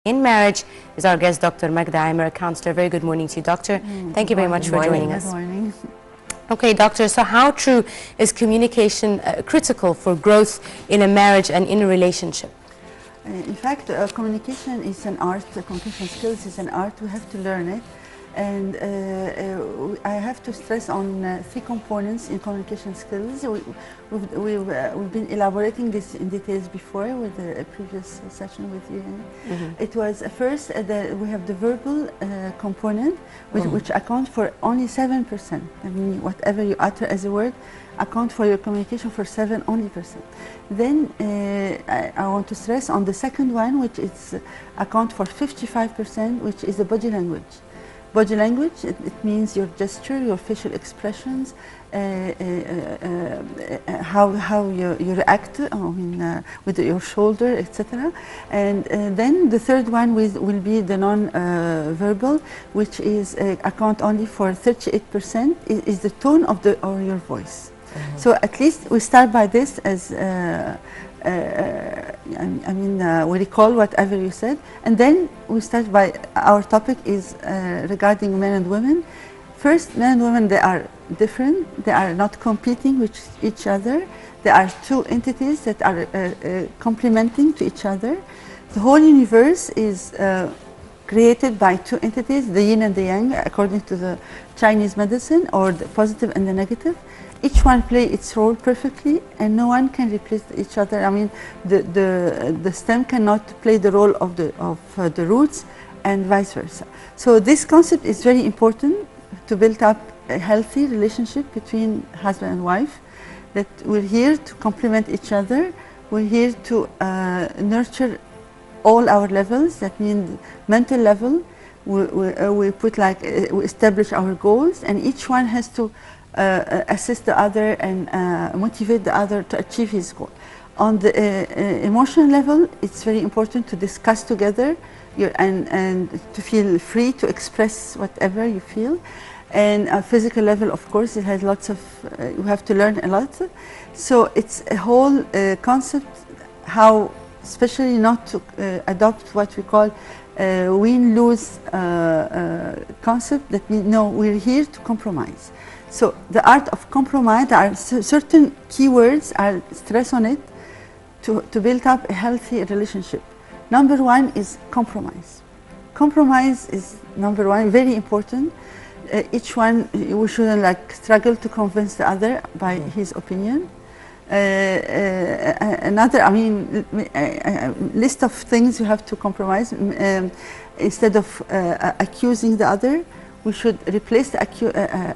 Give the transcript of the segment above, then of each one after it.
in marriage is our guest, Dr. MAGDAH AMER, a counselor. Very good morning to you, Doctor. Thank you very much for joining us. Good morning. Okay, Doctor, so how true is communication critical for growth in a marriage and in a relationship? In fact, communication is an art. Communication skills is an art. We have to learn it. And I have to stress on three components in communication skills. We've been elaborating this in details before with a previous session with you. It was first that we have the verbal component, which accounts for only 7%. I mean, whatever you utter as a word, account for your communication for only 7%. Then I want to stress on the second one, which is account for 55%, which is the body language. Body language, it means your gesture, your facial expressions, how you react with your shoulder, etc. And then the third one will be the non-verbal, which is account only for 38%, is the tone of your voice. So at least we start by this as we recall whatever you said, and then we start by our topic is regarding men and women. First, men and women, they are different. They are not competing with each other. They are two entities that are complementing to each other. The whole universe is created by two entities, the yin and the yang, according to the Chinese medicine, or the positive and the negative. Each one plays its role perfectly, and no one can replace each other. I mean, the stem cannot play the role of the roots, and vice versa. So this concept is very important to build up a healthy relationship between husband and wife, that we're here to complement each other. We're here to nurture all our levels. That means mental level. We establish our goals, and each one has to assist the other and motivate the other to achieve his goal. On the emotional level, it's very important to discuss together and to feel free to express whatever you feel. And a physical level, of course, it has lots of, you have to learn a lot. So it's a whole concept, how especially not to adopt what we call win-lose concept, that we know we're here to compromise. So the art of compromise, there are certain keywords, I'll stress on it, to build up a healthy relationship. Number one is compromise. Compromise is number one, very important. Each one, we shouldn't struggle to convince the other by his opinion. Another, list of things you have to compromise. Instead of accusing the other, we should replace the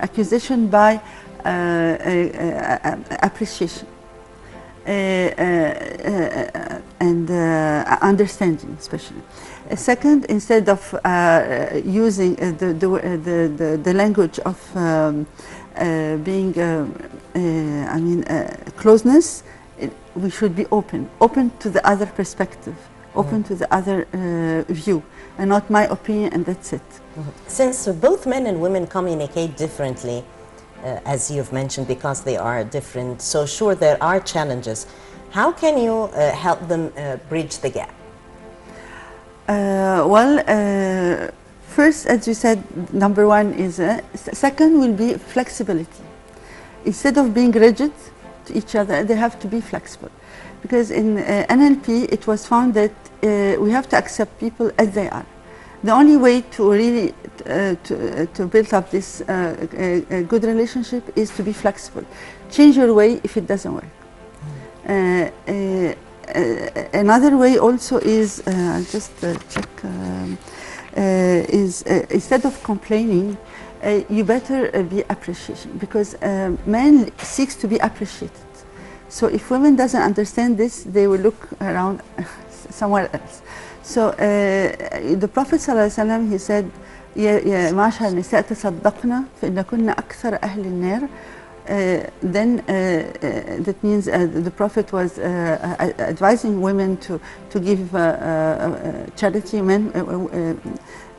accusation by appreciation and understanding, especially. Second, instead of using the language of being, closeness, we should be open to the other perspective, open to the other view, and not my opinion and that's it. Since both men and women communicate differently, as you've mentioned, because they are different, so sure there are challenges. How can you help them bridge the gap? First, as you said, number one is, second will be flexibility. Instead of being rigid to each other, they have to be flexible. Because in NLP, it was found that we have to accept people as they are. The only way to really to build up this good relationship is to be flexible. Change your way if it doesn't work. Another way also is, I'll just check, is instead of complaining, you better be appreciation, because man seeks to be appreciated. So if women doesn't understand this, they will look around somewhere else. So the Prophet ﷺ, he said, يا معشر النساء تصدقنا فإن كنا أكثر أهل النار. Then that means the Prophet was advising women to give charity,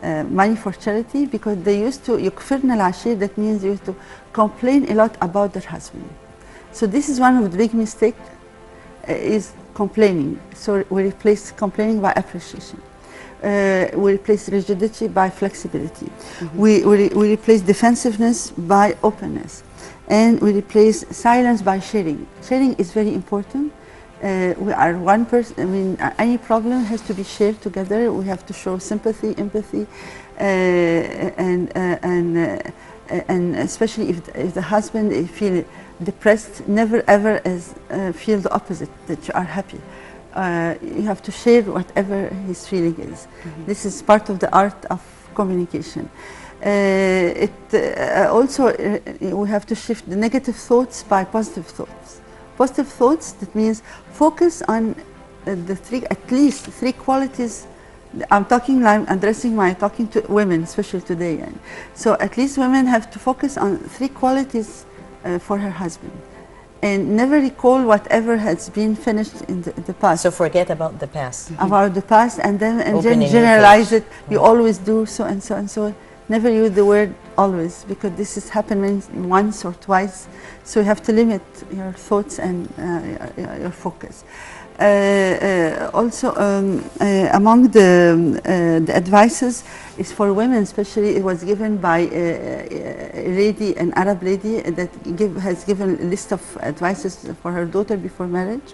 money for charity, because they used to يكفرن العشير, that means they used to complain a lot about their husband. So this is one of the big mistakes, is complaining. So we replace complaining by appreciation. We replace rigidity by flexibility. We replace defensiveness by openness. And we replace silence by sharing. Sharing is very important. We are one person. I mean, any problem has to be shared together. We have to show sympathy, empathy, and especially if the husband feel depressed, never ever feel the opposite, that you are happy. You have to share whatever his feeling is. This is part of the art of communication. Also, we have to shift the negative thoughts by positive thoughts. Positive thoughts, that means focus on at least three qualities. I'm talking to women, especially today. So at least women have to focus on three qualities for her husband, and never recall whatever has been finished in the past. So forget about the past. About the past, and then generalize it. You always do so and so and so. Never use the word always, because this has happened once or twice. So you have to limit your thoughts and your focus. Also, among the advices is for women, especially. It was given by a lady, an Arab lady, that has given a list of advices for her daughter before marriage.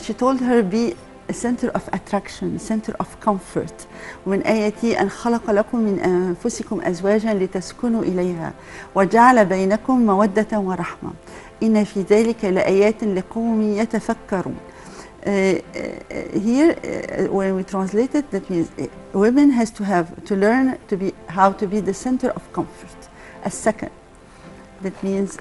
She told her, be a center of attraction, center of comfort. ومن آياته أن خلق لكم من أنفسكم أزواجا لتسكنوا إليها وجعل بينكم مودة ورحمة إن في ذلك لآيات لقوم يتفكرون. Here, when we translate it, that means women has to learn how to be the center of comfort. A second, that means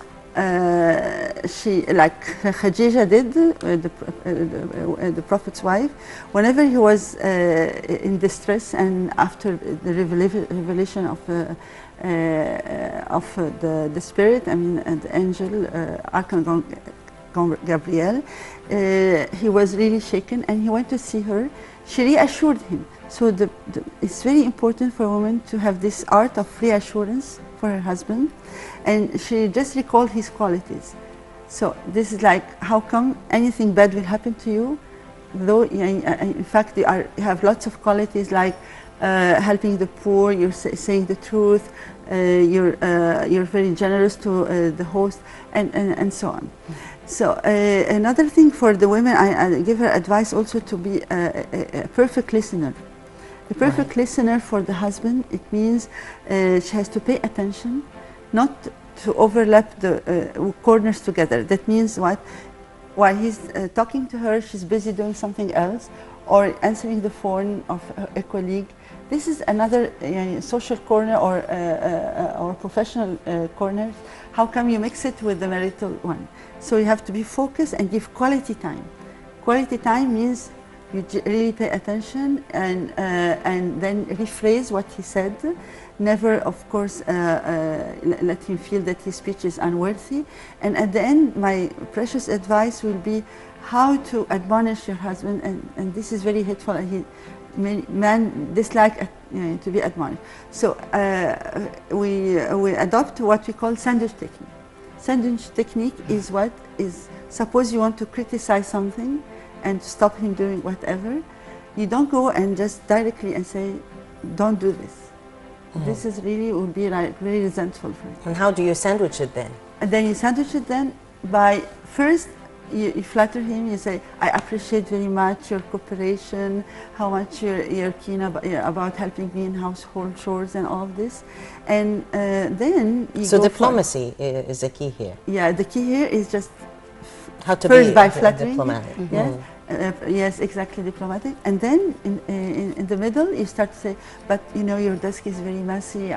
she, like Khadija did, the Prophet's wife, whenever he was in distress, and after the revelation of the spirit, I mean, the angel, Archangel Gabriel, he was really shaken, and he went to see her. She reassured him. So it's very important for a woman to have this art of reassurance for her husband, and she just recalled his qualities. So this is like, how come anything bad will happen to you, though in fact you have lots of qualities, like helping the poor, you're saying the truth, you're very generous to the host, and so on. So another thing for the women, I give her advice also to be a perfect listener. A perfect listener for the husband, it means she has to pay attention, not to overlap the corners together. That means what? While he's talking to her, she's busy doing something else, or answering the phone of a colleague. This is another social corner or professional corner. How come you mix it with the marital one? So you have to be focused and give quality time. Quality time means you really pay attention and then rephrase what he said. Never, of course, let him feel that his speech is unworthy. And at the end, my precious advice will be how to admonish your husband, and this is very hateful. Men dislike to be admonished. So we adopt what we call sandwich technique. Sandwich technique is what is, suppose you want to criticize something and stop him doing whatever, you don't go and just directly and say, don't do this. This is really would be like very resentful for him. And how do you sandwich it then? And then you sandwich it then by first you flatter him. You say, I appreciate very much your cooperation, how much you're keen about helping me in household chores and all of this, and then you so go diplomacy is the key here. Yeah, the key here is just how to first be by flattering. Diplomatic. Yes. Yes, exactly, diplomatic. And then in the middle, you start to say, but you know, your desk is very messy.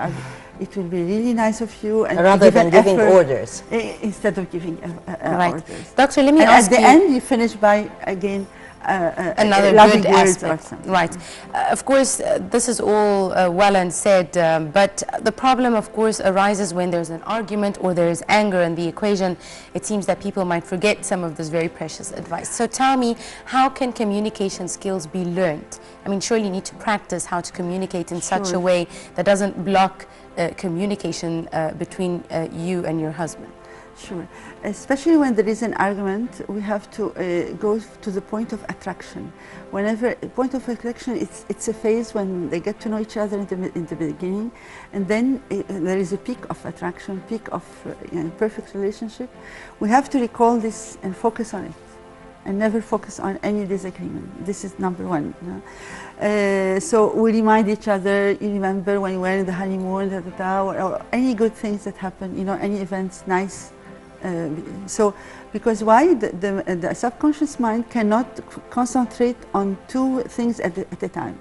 It will be really nice of you. And rather than giving orders. Instead of giving orders. Doctor, let me ask you. At the end, you finish by, again, another good aspect. Right. Of course, this is all well and said, but the problem, of course, arises when there's an argument or there is anger in the equation. It seems that people might forget some of this very precious advice. So tell me, how can communication skills be learned? I mean, surely you need to practice how to communicate in such a way that doesn't block communication between you and your husband. Sure. Especially when there is an argument, we have to go to the point of attraction. Whenever point of attraction, it's a phase when they get to know each other in the beginning, and then there is a peak of attraction, peak of perfect relationship. We have to recall this and focus on it, and never focus on any disagreement. This is number one. So we remind each other, you remember when you were in the honeymoon, or any good things that happen, any events, nice. So, because why? The subconscious mind cannot concentrate on two things at a time.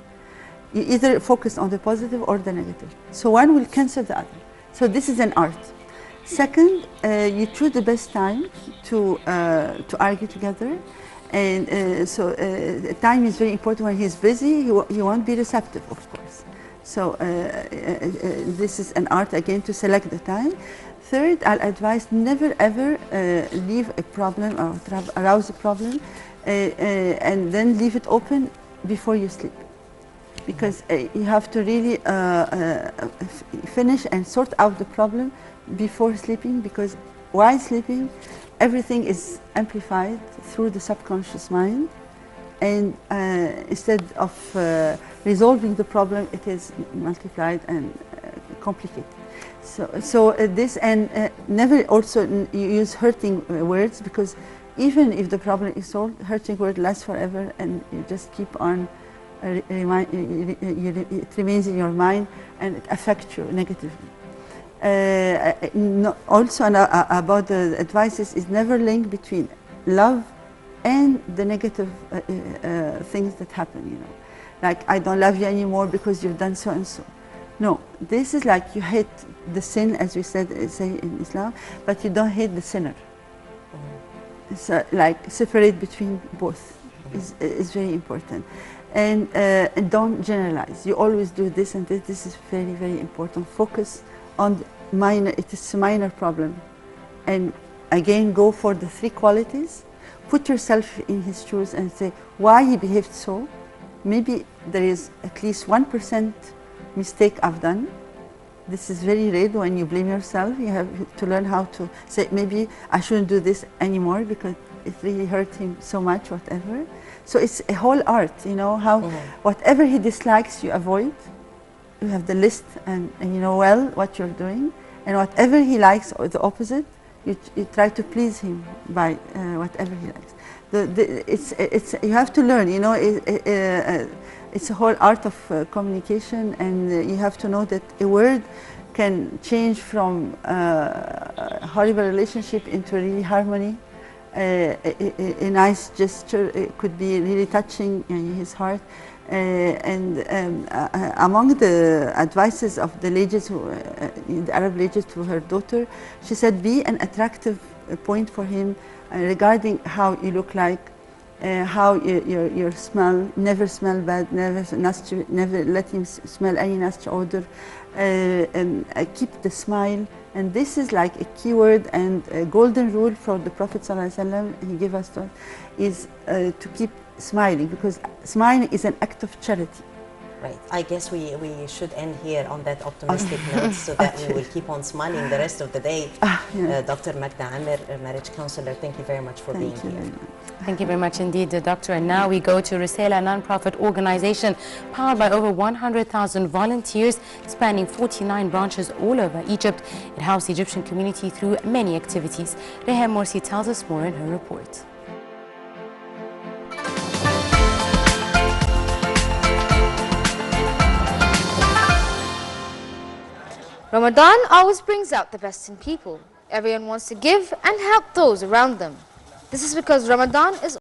You either focus on the positive or the negative. So one will cancel the other. So this is an art. Second, you choose the best time to argue together. And so time is very important. When he's busy, he won't be receptive, of course. So this is an art again to select the time. Third, I'll advise never ever leave a problem or arouse a problem and then leave it open before you sleep. Because you have to really finish and sort out the problem before sleeping, because while sleeping, everything is amplified through the subconscious mind, and instead of resolving the problem, it is multiplied and complicated. So this, and never also use hurting words, because even if the problem is solved, hurting word lasts forever, and you just keep on, it remains in your mind and it affects you negatively. Also about the advices is never link between love and the negative things that happen, like I don't love you anymore because you've done so and so. No, this is like you hate the sin, as we say in Islam, but you don't hate the sinner. So like separate between both is very important. And don't generalize. You always do this and this. This is very, very important. Focus on minor, it is a minor problem. And again, go for the three qualities. Put yourself in his shoes and say why he behaved so. Maybe there is at least 1% mistake I've done. This is very rare. When you blame yourself, you have to learn how to say, maybe I shouldn't do this anymore because it really hurt him so much, whatever. So it's a whole art, how whatever he dislikes, you avoid. You have the list, and you know well what you're doing. And whatever he likes, or the opposite, you try to please him by whatever he likes. It's you have to learn, it's a whole art of communication, and you have to know that a word can change from a horrible relationship into really harmony. A nice gesture, it could be really touching in his heart. Among the advices of the ladies, the Arab ladies, to her daughter, she said, be an attractive point for him regarding how you look like, how your smell, never smell bad, never let him smell any nasty odor, and keep the smile. And this is like a key word and a golden rule for the Prophet ﷺ, he gave us to, is to keep smiling, because smiling is an act of charity. Right. I guess we should end here on that optimistic note, so that we will keep on smiling the rest of the day. Dr. MAGDAH AMER, marriage counselor, thank you very much for being here. Thank you very much indeed, Doctor. And now we go to Risala, a non-profit organization powered by over 100,000 volunteers spanning 49 branches all over Egypt. It helps the Egyptian community through many activities. Rehan Morsi tells us more in her report. Ramadan always brings out the best in people. Everyone wants to give and help those around them. This is because Ramadan is